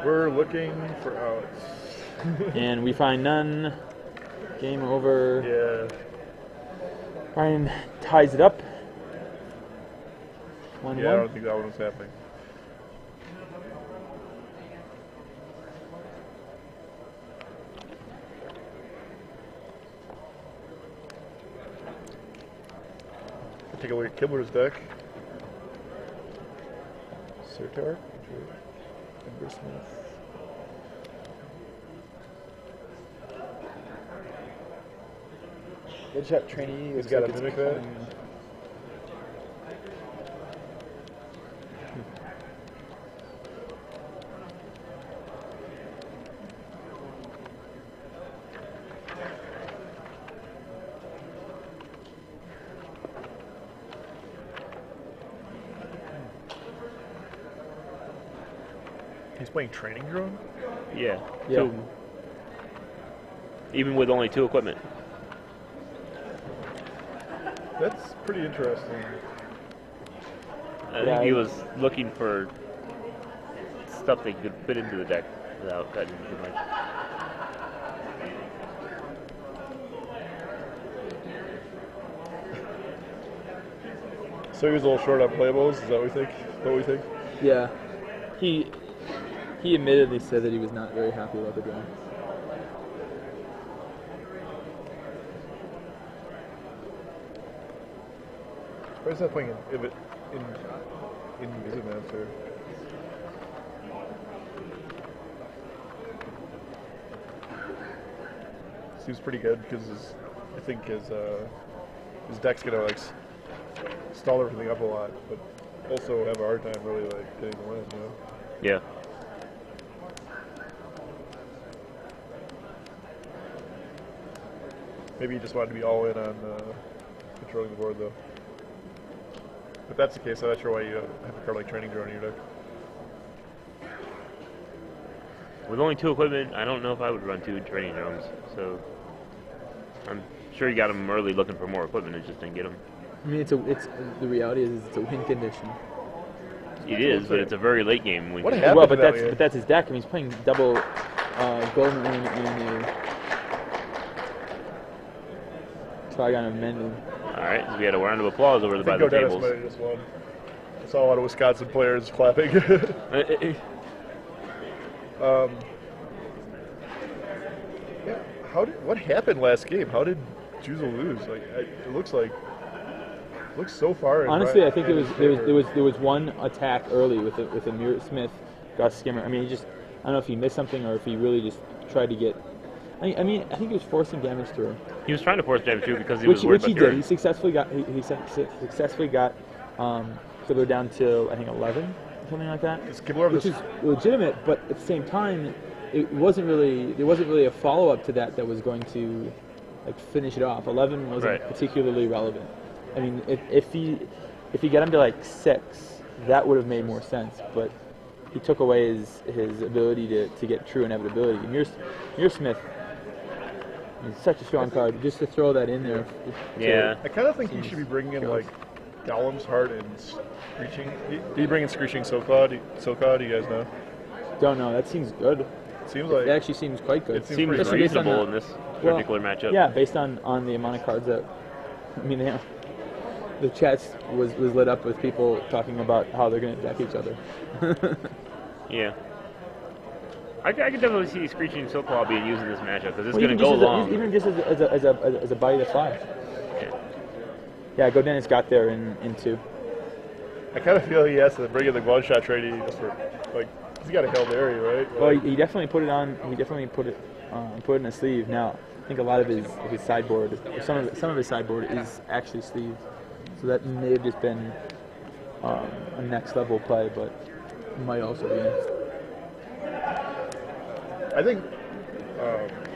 We're looking for outs. And we find none. Game over. Yeah. Ryan ties it up. 1-1. Yeah, I don't think that one was happening. Take a look at Kibler's deck. Sertar, Ember Smith. Good shot, trainee. He's got to mimic that. He's playing training drone? Yeah. Yeah. So, even with only 2 equipment. That's pretty interesting. I think he was looking for stuff they could fit into the deck without cutting too much. So he was a little short on playables, is that what we think? Yeah. He admittedly said that he was not very happy about the draw. Why is that playing in Visimancer? Seems pretty good because I think his deck's gonna like stall everything up a lot, but also have a hard time really like getting the win. You know? Yeah. Maybe he just wanted to be all in on controlling the board though. If that's the case, I'm not sure why you have a card like Training Drone in your deck. With only 2 equipment, I don't know if I would run 2 training drones. So I'm sure you got them early looking for more equipment and just didn't get them. I mean, it's the reality is it's a win condition. It is, but it's a very late game. What happened? Well, to but that that's game? but that's his deck. I mean, he's playing double Golden Rune and a Trigon of Mending. All right, so we had a round of applause over I by think the Go Dennis tables. might have just won. I saw a lot of Wisconsin players clapping. Yeah, what happened last game? How did Juza lose? Like it looks so far. Honestly, I think there was one attack early with a Mirror Smith, Gus Skimmer. I mean, I don't know if he missed something or if he really just tried to get. I mean, I think he was forcing damage through. He was trying to force damage too because he was worried Which he about did. Fury. He successfully got Kibler down to I think 11, something like that. Is Kibler Which is legitimate, but at the same time, there wasn't really a follow up to that was going to like finish it off. 11 wasn't Right. particularly relevant. I mean, if he got him to like 6, that would have made more sense. But he took away his ability to get true inevitability. Mirror Smith is such a strong card. Just to throw that in there. Yeah. I kind of think he should be bringing in like Golem's Heart and Screeching. Did he bring in Screeching Silclaw? Do you guys know? Don't know. That seems good. Seems like It actually seems quite good. It seems Seems pretty Especially based on reasonable the- in this well, particular matchup. Yeah, based on the amount of cards that, I mean, the chat was lit up with people talking about how they're going to deck each other. Yeah. I could definitely see Screeching Silclaw being used in this matchup because it's Well, going to go long. even just as a body to 5. Yeah. Yeah, Go Dennis got there in 2. I kind of feel he has to bring in the one-shot trading just for like he's got a Hail Mary, right? Well, Like, he definitely put it on. He definitely put it in a sleeve. Now, I think a lot of his sideboard, or some of his sideboard is actually sleeved. So that may have just been a next level play, but might also be. I think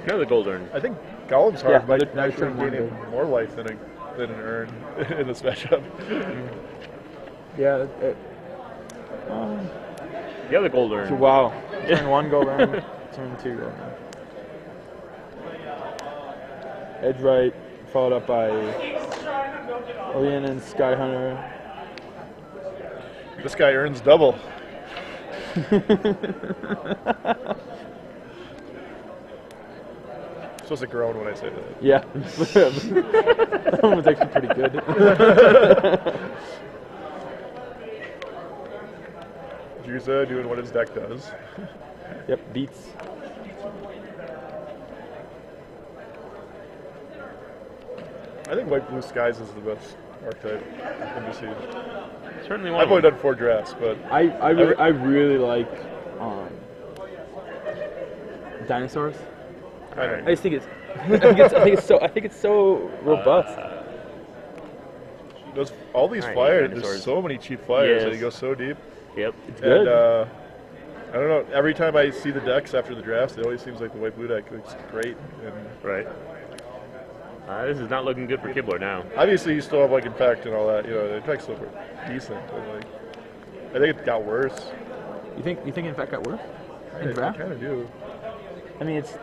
Another Gold Urn. Golem's Heart Yeah, might another actually turn one gain him gold. more life than than an urn in this matchup. Yeah. The other gold urn. So, wow. Turn 1 go around. Turn 2 go around. Edge right, followed up by Alien and Sky Hunter. This guy earns double. I'm supposed to groan when I say that. Yeah. That one was actually pretty good. Juza doing what his deck does. Yep, beats. I think white blue skies is the best archetype in this season. Certainly one. I've only done 4 drafts, but I really like dinosaurs. I don't I just think I think it's so robust. all these Alright, flyers, dinosaurs. there's so many cheap flyers Yes. that go so deep. Yep. It's good. And I don't know, every time I see the decks after the drafts, it always seems like the white blue deck looks great. And Right. This is not looking good for Kibler now. obviously you still have like Infect and all that, the Infect's still decent, but like I think it got worse. You think in fact got worse in I draft? kind of do. I mean, it's.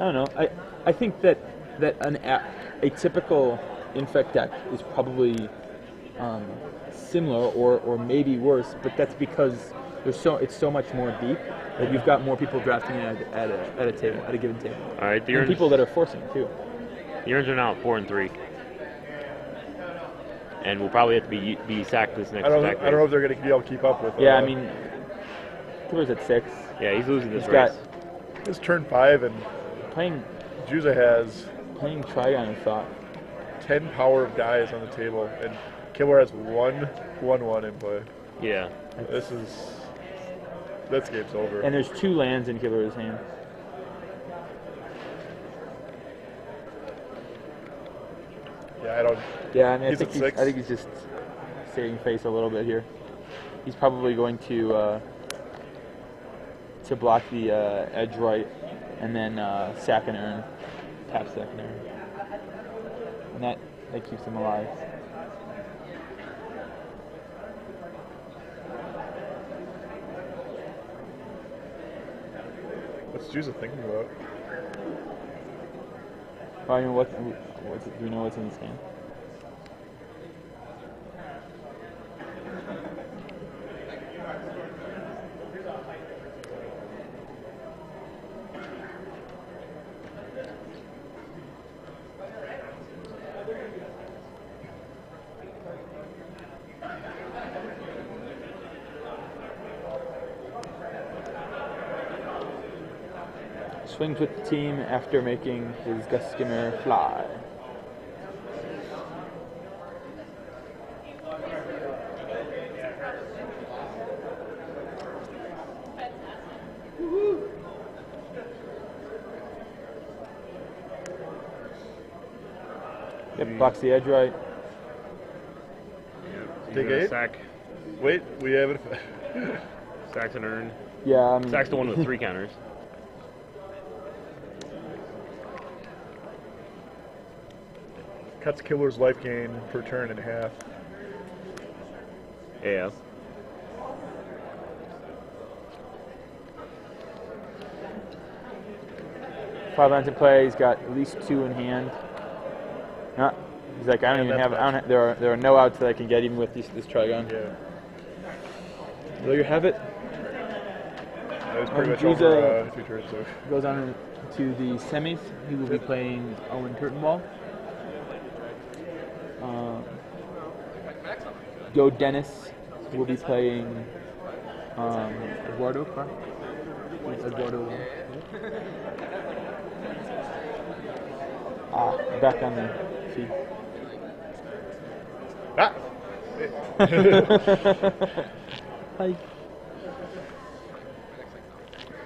I don't know. I think that a typical infect deck is probably similar or maybe worse, but that's because it's so much more deep that you've got more people drafting at a table, at a given table, All right. The and urns, people that are forcing it too. the urns are now at 4 and 3, and we'll probably have to be sacked this next I don't attack. know if they're going to be able to keep up with. Yeah, I mean, Killer's at 6. Yeah, he's losing this He's race. got it's turn 5 and playing Juza has Trigon in thought. 10 power of guys on the table, and Kibler has 1/1 in play. Yeah. This game's over. And there's 2 lands in Killer's hand. Yeah, I don't. Yeah, I mean, He's at 6. I think he's just saving face a little bit here. He's probably going to block the edge right, and then sack an urn, tap sack an urn, and that keeps him alive. What's Juza thinking about? Well, I mean, do we know what's in his hand? Swings with the team after making his gust skimmer fly. Yep, blocks the edge right. He's Take gonna 8? Sack. Wait, we have it. Sacks an urn. Yeah, I mean, Sacks the one with 3 counters. Cuts Killer's life gain per turn in half. Yeah. Five lines in play. He's got at least 2 in hand. No, he's like, I don't even have. There are no outs that I can get even with this Trigon. Yeah. There you have it. That was pretty much Juza over 2 turns. So. goes on to the semis. He will be playing Owen Turtenball. Joe Dennis will be playing Eduardo, correct? Eduardo. Back on the feed. Ah! Hi.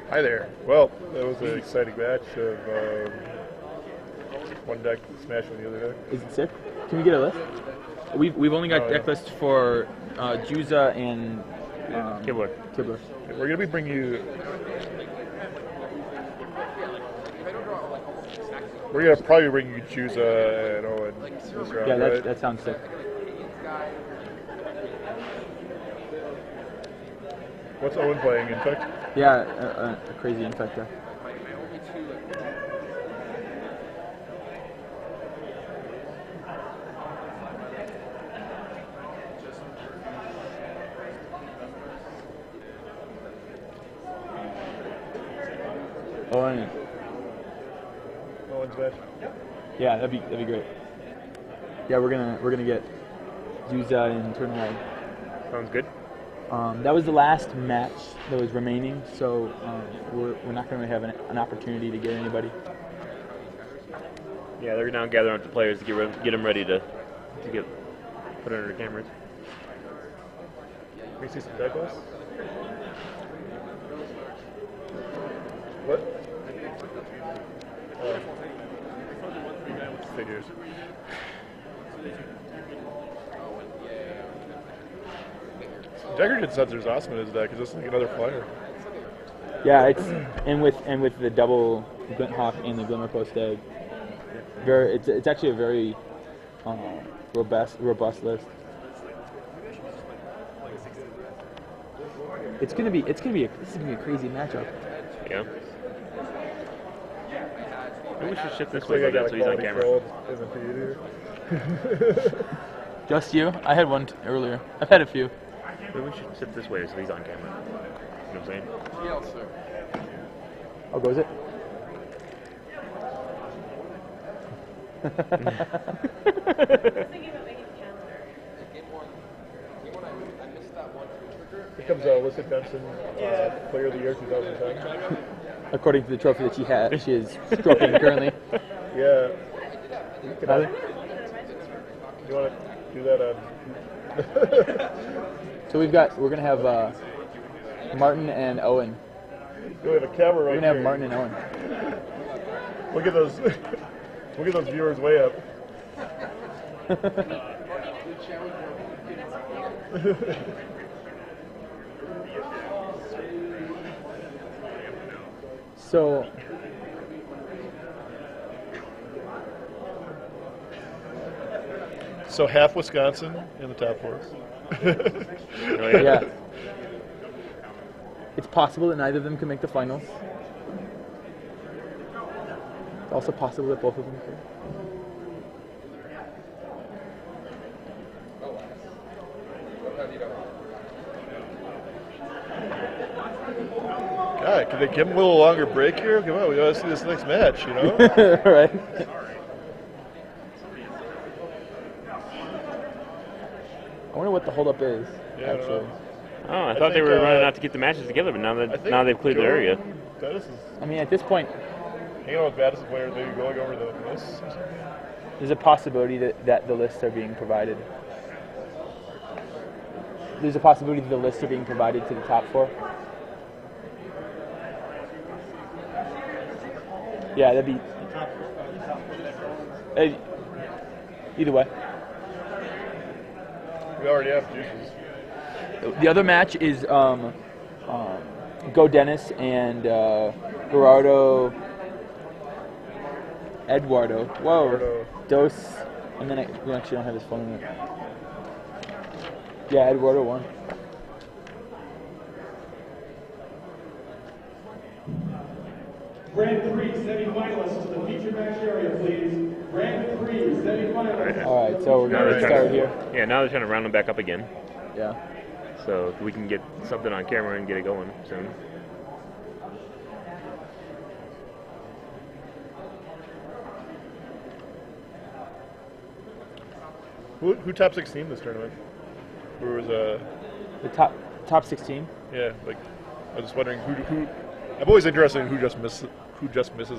Hi there. Well, that was an exciting match of one deck smashing the other deck. Is it sick? Can we get a list? We've only got deck lists for Juza and Kibler. Kibler. We're going to be bringing you We're gonna probably bring you Juza and Owen this round, Yeah, right? that sounds sick. What's Owen playing? Infect? Yeah, a crazy infector. Owen. Owen's match. Yeah, that'd be great. Yeah, we're gonna get Juza in turn one. Sounds good. That was the last match that was remaining, so we're not going to have an opportunity to get anybody. Yeah, they're now gathering up the players to get them ready to get put under the cameras. Can we see some deckles? What? Figures. Decorated Sensor is awesome in his deck. It's just like another flyer. Yeah, and with the double Glint Hawk and the Glimmer Post egg, it's actually a very robust list. This is gonna be a crazy matchup. Yeah. Maybe we should shift this Looks way like I a got bit so a he's on quality camera. troll in the theater. Just you? I had one earlier. I've had a few. Maybe we should shift this way so he's on camera. You know what I'm saying? Yes, sir. Oh, goes it? Thinking about making a calendar. Here comes Alyssa Benson, Player of the Year 2010. According to the trophy that she is stroking currently. Yeah. Nothing? You want to do that on... So we're gonna have Martin and Owen. We have a camera We're right gonna have here. Martin and Owen. Look at those. Look at those viewers way up. So half Wisconsin in the top four. Oh, yeah. Yeah. It's possible that neither of them can make the finals. It's also possible that both of them can. God, can they give him a little longer break here? Come on, we gotta see this next match, you know? Right. I wonder what the holdup is. Yeah, I don't actually. know. Oh, I I thought they think, were running out to get the matches together, but now they've cleared the area. Dennis is I mean, at this point, hanging out with Madison players, maybe going over the list. there's a possibility that the lists are being provided. There's a possibility that the lists are being provided to the top four. Yeah, that'd be. Either way. We already have juices. The other match is Go Dennis and Gerardo Eduardo. Whoa. Eduardo. Dos. And then we actually don't have his phone in it. Yeah, Eduardo won. Grand Prix semifinalists to the feature match area, please. Grand Prix semifinalists. All right, so we're Now going they're to trying start here. Yeah, now they're trying to round them back up again, Yeah. so we can get something on camera and get it going soon. Who top 16 this tournament? Who was The top 16. yeah, like I was just wondering who I'm always interested in who just misses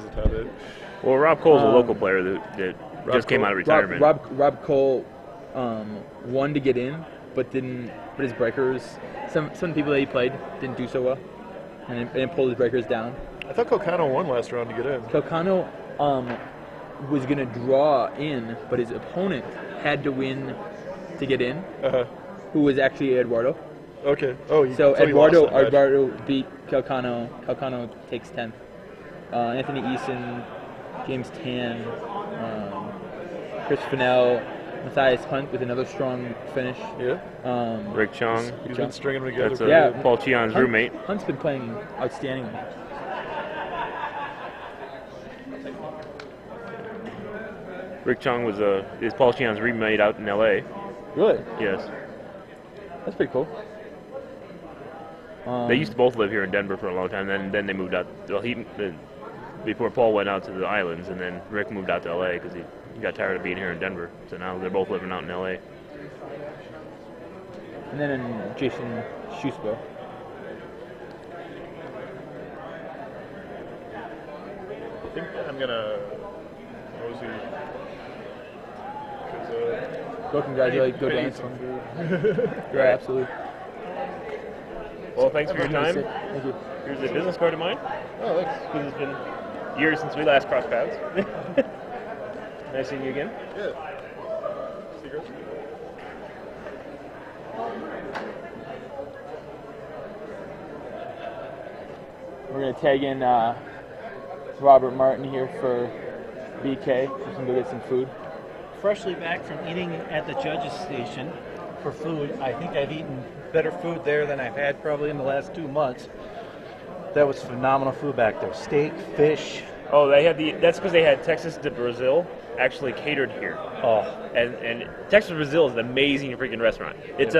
the top 8. Well, Rob Cole's a local player that Rob just came Cole. out of retirement. Rob Cole won to get in, but his breakers. Some people that he played didn't do so well, and pulled his breakers down. I thought Colcano won last round to get in. Calcano was going to draw in, but his opponent had to win to get in, Uh-huh. who was actually Eduardo. Okay. Oh, So he lost that match. Eduardo beat Calcano. Calcano takes 10th. Anthony Eason James Tan, Chris Fennell, Matthias Hunt with another strong finish. Yeah. Rick Chong. He's been stringing them together. That's pretty Yeah. good. Paul Cheon's roommate. Hunt's been playing outstandingly. Rick Chong is Paul Cheon's roommate out in L.A. Really? Yes. That's pretty cool. They used to both live here in Denver for a long time. Then they moved out. Well, before Paul went out to the islands, and then Rick moved out to L.A. because he got tired of being here in Denver. So now they're both living out in L.A. And then Jason Schusbo. I think I'm gonna. What was he? 'Cause, Go congratulate, go Hey, dance. hey. Yeah, absolutely. Well, thanks for your time. Thank you. Here's a business card of mine. Oh, thanks. Because it's been years since we last crossed paths. Nice seeing you again. Yeah. Cigarettes? We're gonna tag in Robert Martin here for BK. We're gonna go get some food. Freshly back from eating at the judges' station for food. I think I've eaten better food there than I've had probably in the last 2 months. That was phenomenal food back there. Steak, fish. Oh, that's because they had Texas to Brazil actually catered here. Oh, And Texas Brazil is an amazing freaking restaurant. It's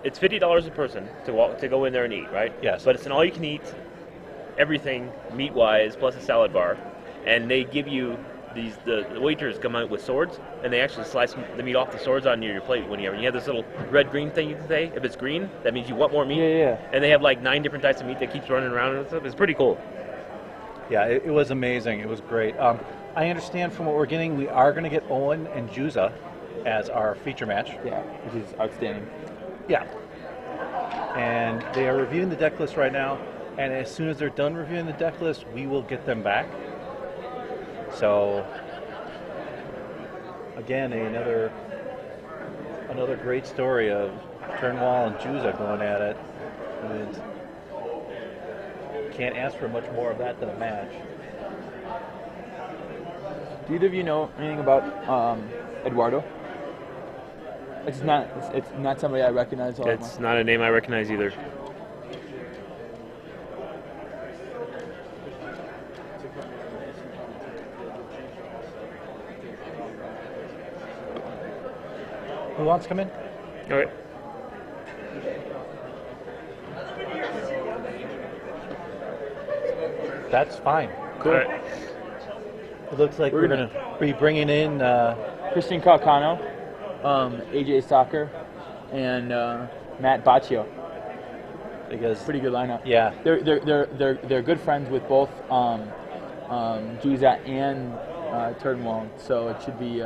it's $50 a person to go in there and eat, right? Yes. But it's an all you can eat, everything meat wise plus a salad bar, and they give you the waiters come out with swords and they actually slice the meat off the swords on your plate when you have this little red green thing you can say. If it's green, that means you want more meat. Yeah. And they have like 9 different types of meat that keeps running around and stuff. It's pretty cool. yeah, it was amazing. It was great. I understand from what we're getting, we are going to get Owen and Juza as our feature match. Yeah, which is outstanding. Yeah. And they are reviewing the deck list right now. And as soon as they're done reviewing the deck list, we will get them back. So, again, another great story of Turnwall and Juza going at it. And can't ask for much more of that than a match. Do either of you know anything about Eduardo? It's not somebody I recognize all that much. It's not a name I recognize either. Who wants to come in? All right. That's fine. Cool. All right. It looks like we're going to be bringing in Christian Calcano, AJ Soccer, and Matt Baccio. because Pretty good lineup. yeah, They're good friends with both Juza and Turnwall, so it should be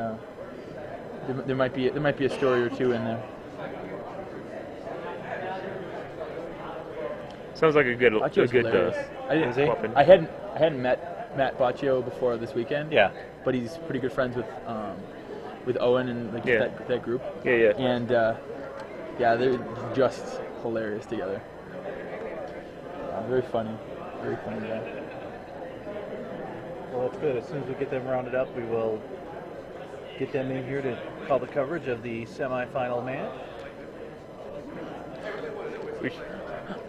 there might be a story or two in there. Sounds like a good Baccio's hilarious. Is he? weapon. I hadn't met Matt Baccio before this weekend. yeah. But he's pretty good friends with Owen and like Yeah. that group. Yeah. And yeah, they're just hilarious together. Very funny guy. Well, that's good. As soon as we get them rounded up, we will get them in here to call the coverage of the semifinal match. We should-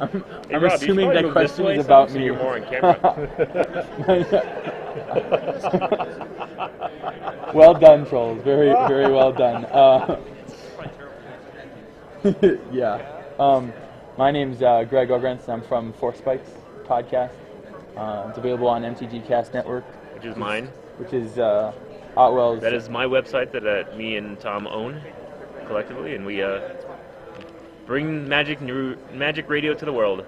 I'm Hey, Rob, you should assuming probably that move this question way is some about so me. you're more on camera. Well done, trolls. Very well done. Yeah. My name's Greg Ogrens. I'm from Four Spikes podcast. It's available on MTG Cast Network, Which is mine. which is Otwell's. That is my website that me and Tom own collectively, and we bring magic radio to the world.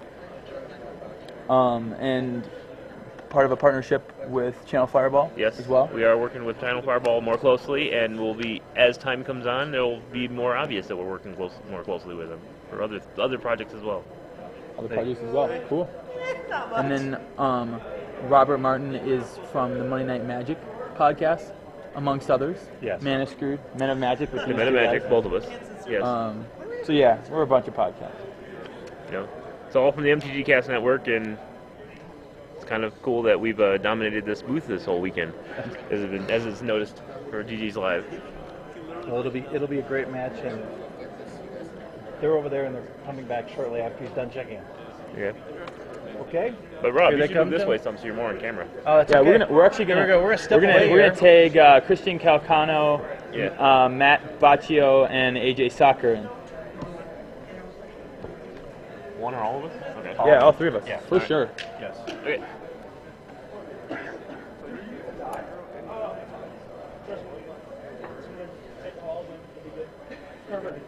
And part of a partnership with Channel Fireball. Yes, as well. we are working with Channel Fireball more closely, and we'll be, as time comes on, it'll be more obvious that we're working more closely with them for other projects as well. Other projects as well. Cool. And then Robert Martin is from the Monday Night Magic podcast, amongst others. Yes. Man is Screwed, Men of Magic with The these Meta two Magic, guys. both of us. Yes. So yeah, we're a bunch of podcasts. You know, it's all from the MTG Cast Network, and it's kind of cool that we've dominated this booth this whole weekend, as it's noticed for GG's Live. Well, it'll be a great match, and they're over there and they're coming back shortly after he's done checking in. Yeah. Okay. But Rob, Here you they should come, move this Tim? way some so you're more on camera. Oh, that's Yeah, okay. we're actually gonna Here we go. We're gonna step away we're gonna here. tag Christian Calcano, Yeah. Matt Baccio, and AJ Soccer in. One or all of us? Okay. Yeah, all three of us. Yeah. For sure. Yes. Okay.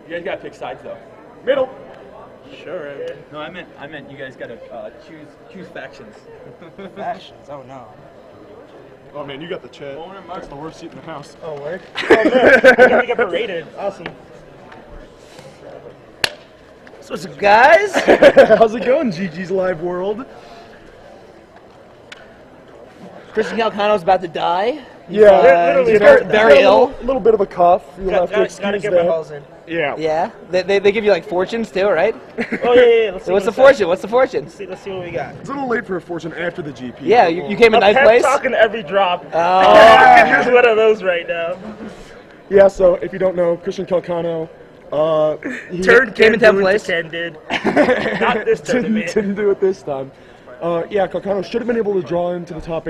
You guys gotta pick sides though. Middle. Sure. No, I meant you guys gotta choose factions. Factions. Oh no. Oh man, you got the chat. That's the worst seat in the house. Oh, word. Oh man, I get berated. Awesome. So what's up, guys? How's it going, GG's Live World? Christian Calcano's about to die. Yeah, He's he's very ill. A little bit of a cough. You'll have to Gotta excuse get my that. balls in. Yeah. Yeah. They give you like fortunes too, right? Oh yeah. Let's see So what's the what's fortune? What's the fortune? Let's see what we got. It's a little late for a fortune after the GP. Yeah, you came in ninth I'm place. talking every drop. Oh. Here's one of those right now. Yeah, so if you don't know, Christian Calcano, he Turn came in 10th place. Ken did. Not this tournament. didn't do it this time. Yeah, Calcano should have been able to draw into the top 8.